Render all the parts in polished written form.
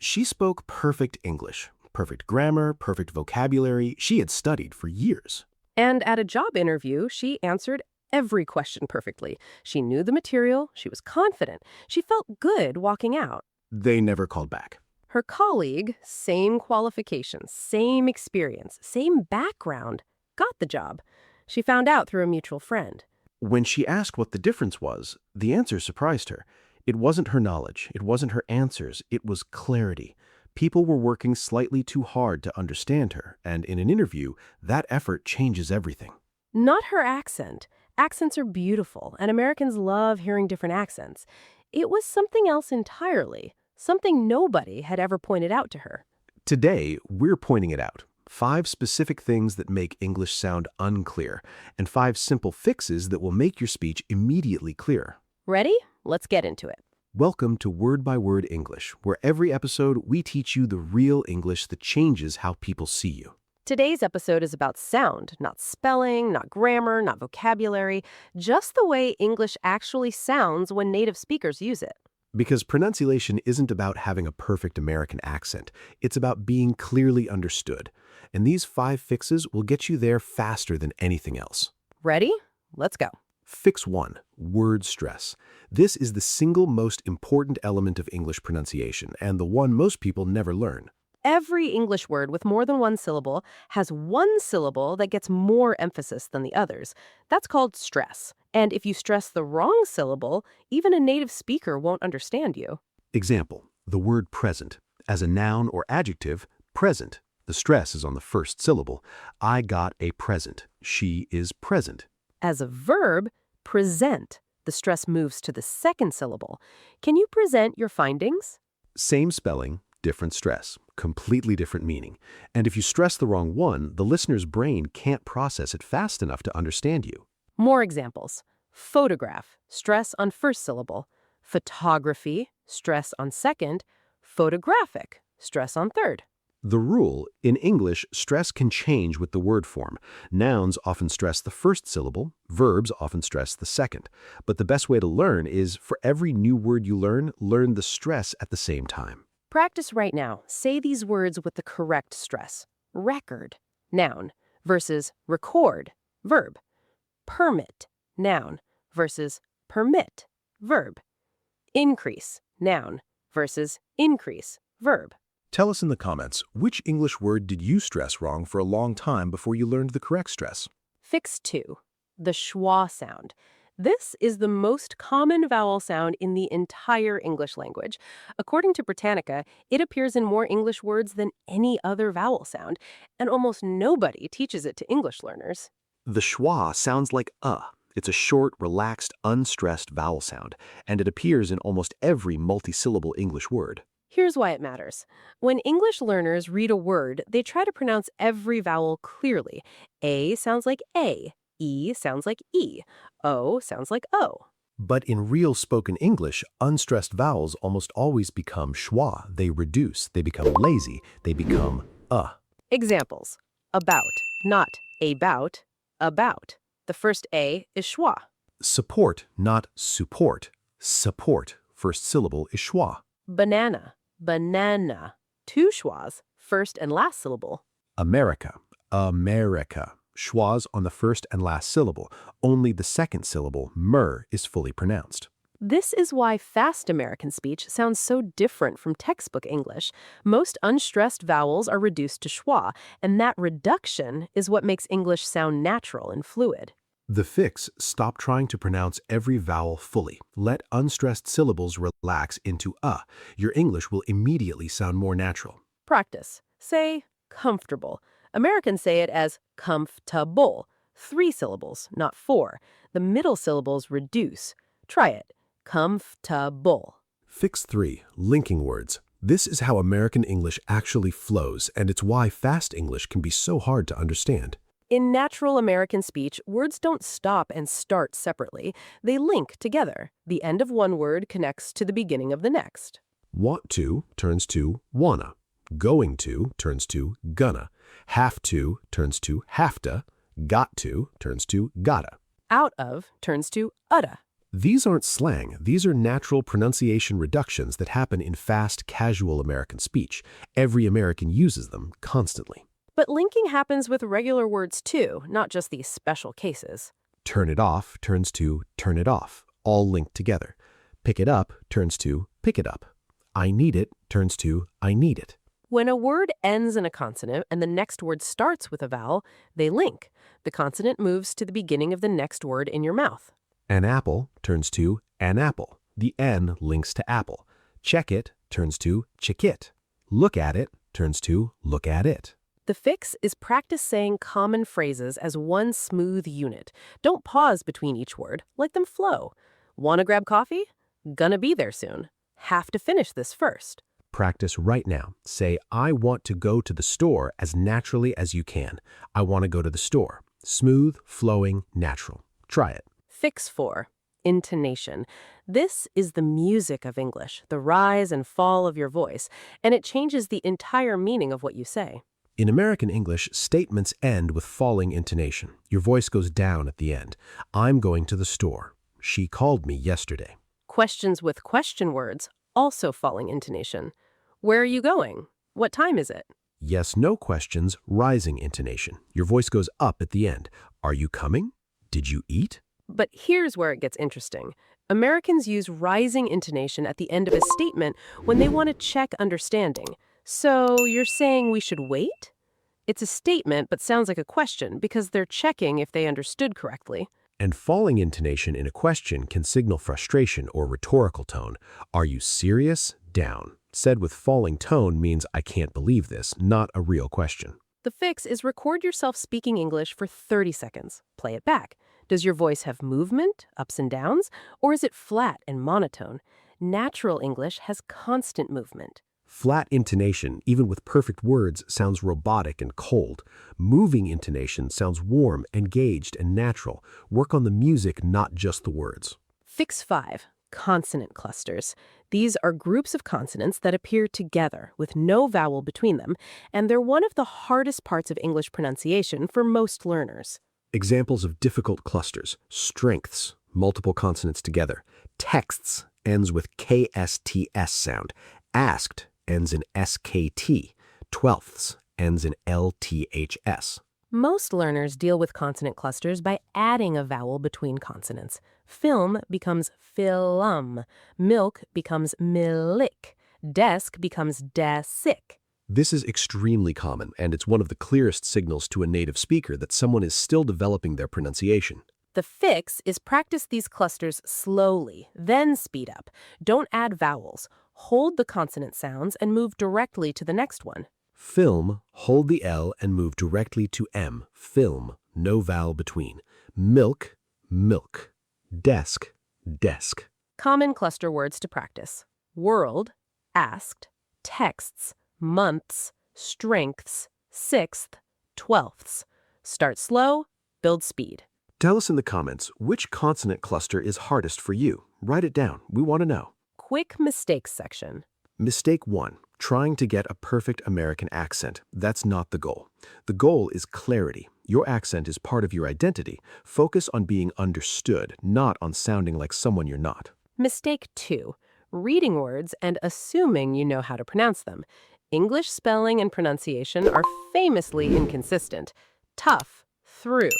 She spoke perfect English, perfect grammar, perfect vocabulary. She had studied for years. And at a job interview, she answered every question perfectly. She knew the material, she was confident, she felt good walking out. They never called back. Her colleague, same qualifications, same experience, same background, got the job. She found out through a mutual friend. When she asked what the difference was, the answer surprised her. It wasn't her knowledge, it wasn't her answers, it was clarity. People were working slightly too hard to understand her, and in an interview, that effort changes everything. Not her accent. Accents are beautiful, and Americans love hearing different accents. It was something else entirely, something nobody had ever pointed out to her. Today, we're pointing it out. 5 specific things that make English sound unclear, and 5 simple fixes that will make your speech immediately clear. Ready? Let's get into it. Welcome to Word by Word English, where every episode we teach you the real English that changes how people see you. Today's episode is about sound, not spelling, not grammar, not vocabulary, just the way English actually sounds when native speakers use it. Because pronunciation isn't about having a perfect American accent. It's about being clearly understood. And these 5 fixes will get you there faster than anything else. Ready? Let's go. Fix 1. Word stress. This is the single most important element of English pronunciation, and the one most people never learn. Every English word with more than one syllable has one syllable that gets more emphasis than the others. That's called stress. And if you stress the wrong syllable, even a native speaker won't understand you. Example, the word present. As a noun or adjective, present. The stress is on the first syllable. I got a present. She is present. As a verb, present. The stress moves to the second syllable. Can you present your findings? Same spelling, different stress, completely different meaning. And if you stress the wrong one, the listener's brain can't process it fast enough to understand you. More examples. Photograph, stress on first syllable. Photography, stress on second. Photographic, stress on third. The rule, in English, stress can change with the word form. Nouns often stress the first syllable, verbs often stress the second. But the best way to learn is, for every new word you learn the stress at the same time. Practice right now. Say these words with the correct stress. Record, noun, versus record, verb. Permit, noun, versus permit, verb. Increase, noun, versus increase, verb. Tell us in the comments, which English word did you stress wrong for a long time before you learned the correct stress? Fix 2. The schwa sound. This is the most common vowel sound in the entire English language. According to Britannica, it appears in more English words than any other vowel sound, and almost nobody teaches it to English learners. The schwa sounds like It's a short, relaxed, unstressed vowel sound, and it appears in almost every multisyllable English word. Here's why it matters. When English learners read a word, they try to pronounce every vowel clearly. A sounds like A. E sounds like E. O sounds like O. But in real spoken English, unstressed vowels almost always become schwa. They reduce, they become lazy, they become Examples. About, not about, about. The first A is schwa. Support, not support. Support, first syllable is schwa. Banana, banana. 2 schwas, first and last syllable. America, America. Schwas on the first and last syllable. Only the second syllable, mer, is fully pronounced. This is why fast American speech sounds so different from textbook English. Most unstressed vowels are reduced to schwa, and that reduction is what makes English sound natural and fluid. The fix, stop trying to pronounce every vowel fully. Let unstressed syllables relax into Your English will immediately sound more natural. Practice. Say comfortable. Americans say it as comfortable. 3 syllables, not 4. The middle syllables reduce. Try it. Comfortable. Fix 3. Linking words. This is how American English actually flows, and it's why fast English can be so hard to understand. In natural American speech, words don't stop and start separately. They link together. The end of one word connects to the beginning of the next. Want to turns to wanna. Going to turns to gonna. Have to turns to hafta. Got to turns to gotta. Out of turns to utta. These aren't slang. These are natural pronunciation reductions that happen in fast, casual American speech. Every American uses them constantly. But linking happens with regular words too, not just these special cases. Turn it off turns to turn it off, all linked together. Pick it up turns to pick it up. I need it turns to I need it. When a word ends in a consonant and the next word starts with a vowel, they link. The consonant moves to the beginning of the next word in your mouth. An apple turns to an apple. The N links to apple. Check it turns to check it. Look at it turns to look at it. The fix is practice saying common phrases as one smooth unit. Don't pause between each word. Let them flow. Wanna grab coffee? Gonna be there soon. Have to finish this first. Practice right now. Say, I want to go to the store as naturally as you can. I want to go to the store. Smooth, flowing, natural. Try it. Fix 4. Intonation. This is the music of English, the rise and fall of your voice, and it changes the entire meaning of what you say. In American English, statements end with falling intonation. Your voice goes down at the end. I'm going to the store. She called me yesterday. Questions with question words, also falling intonation. Where are you going? What time is it? Yes, no questions, rising intonation. Your voice goes up at the end. Are you coming? Did you eat? But here's where it gets interesting. Americans use rising intonation at the end of a statement when they want to check understanding. So you're saying we should wait? It's a statement but sounds like a question because they're checking if they understood correctly. And falling intonation in a question can signal frustration or rhetorical tone. Are you serious? Down. Said with falling tone means I can't believe this, not a real question. The fix is record yourself speaking English for 30 seconds. Play it back. Does your voice have movement, ups and downs, or is it flat and monotone? Natural English has constant movement. Flat intonation, even with perfect words, sounds robotic and cold. Moving intonation sounds warm, engaged, and natural. Work on the music, not just the words. Fix 5. Consonant clusters. These are groups of consonants that appear together with no vowel between them, and they're one of the hardest parts of English pronunciation for most learners. Examples of difficult clusters: strengths, multiple consonants together; texts, ends with KSTS sound; asked, ends in SKT; twelfths, ends in LTHS. Most learners deal with consonant clusters by adding a vowel between consonants. Film becomes film. Milk becomes milik. Desk becomes desic. This is extremely common, and it's one of the clearest signals to a native speaker that someone is still developing their pronunciation. The fix is practice these clusters slowly, then speed up. Don't add vowels. Hold the consonant sounds and move directly to the next one. Film, hold the L and move directly to M. Film, no vowel between. Milk, milk. Desk, desk. Common cluster words to practice: world, asked, texts, months, strengths, sixth, twelfths. Start slow, build speed. Tell us in the comments which consonant cluster is hardest for you. Write it down. We want to know. Quick mistakes section. Mistake 1. Trying to get a perfect American accent. That's not the goal. The goal is clarity. Your accent is part of your identity. Focus on being understood, not on sounding like someone you're not. Mistake 2. Reading words and assuming you know how to pronounce them. English spelling and pronunciation are famously inconsistent. Tough, through,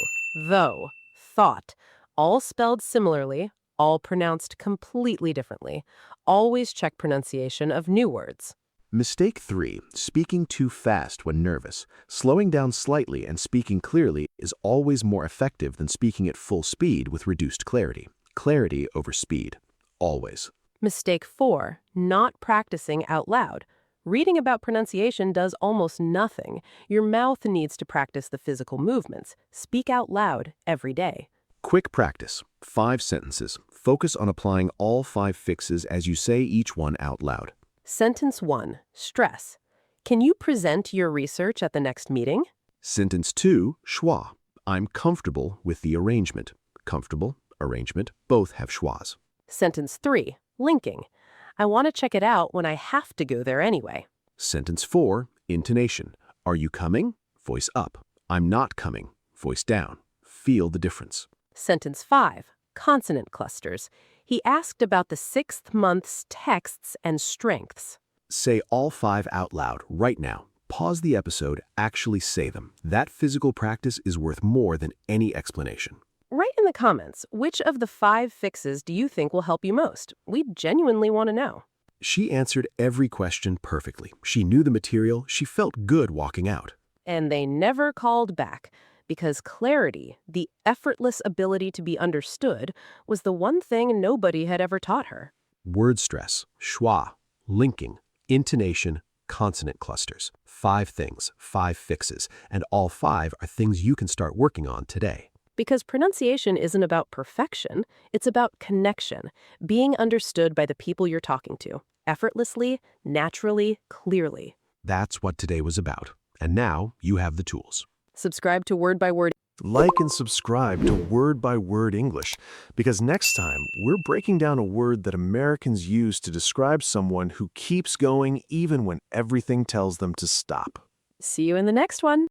though, thought, all spelled similarly, all pronounced completely differently. Always check pronunciation of new words. Mistake 3. Speaking too fast when nervous. Slowing down slightly and speaking clearly is always more effective than speaking at full speed with reduced clarity. Clarity over speed. Always. Mistake 4. Not practicing out loud. Reading about pronunciation does almost nothing. Your mouth needs to practice the physical movements. Speak out loud every day. Quick practice. 5 sentences. Focus on applying all 5 fixes as you say each one out loud. Sentence 1. Stress. Can you present your research at the next meeting? Sentence 2. Schwa. I'm comfortable with the arrangement. Comfortable, arrangement, both have schwas. Sentence 3. Linking. I want to check it out when I have to go there anyway. Sentence 4. Intonation. Are you coming? Voice up. I'm not coming. Voice down. Feel the difference. Sentence 5. Consonant clusters. He asked about the sixth month's texts and strengths. Say all 5 out loud right now. Pause the episode, actually say them. That physical practice is worth more than any explanation. Write in the comments, which of the 5 fixes do you think will help you most? We genuinely want to know. She answered every question perfectly. She knew the material. She felt good walking out. And they never called back, because clarity, the effortless ability to be understood, was the one thing nobody had ever taught her. Word stress, schwa, linking, intonation, consonant clusters. 5 things, 5 fixes, and all 5 are things you can start working on today. Because pronunciation isn't about perfection, it's about connection, being understood by the people you're talking to, effortlessly, naturally, clearly. That's what today was about. And now you have the tools. Subscribe to Word by Word. Like and subscribe to Word by Word English, because next time we're breaking down a word that Americans use to describe someone who keeps going even when everything tells them to stop. See you in the next one.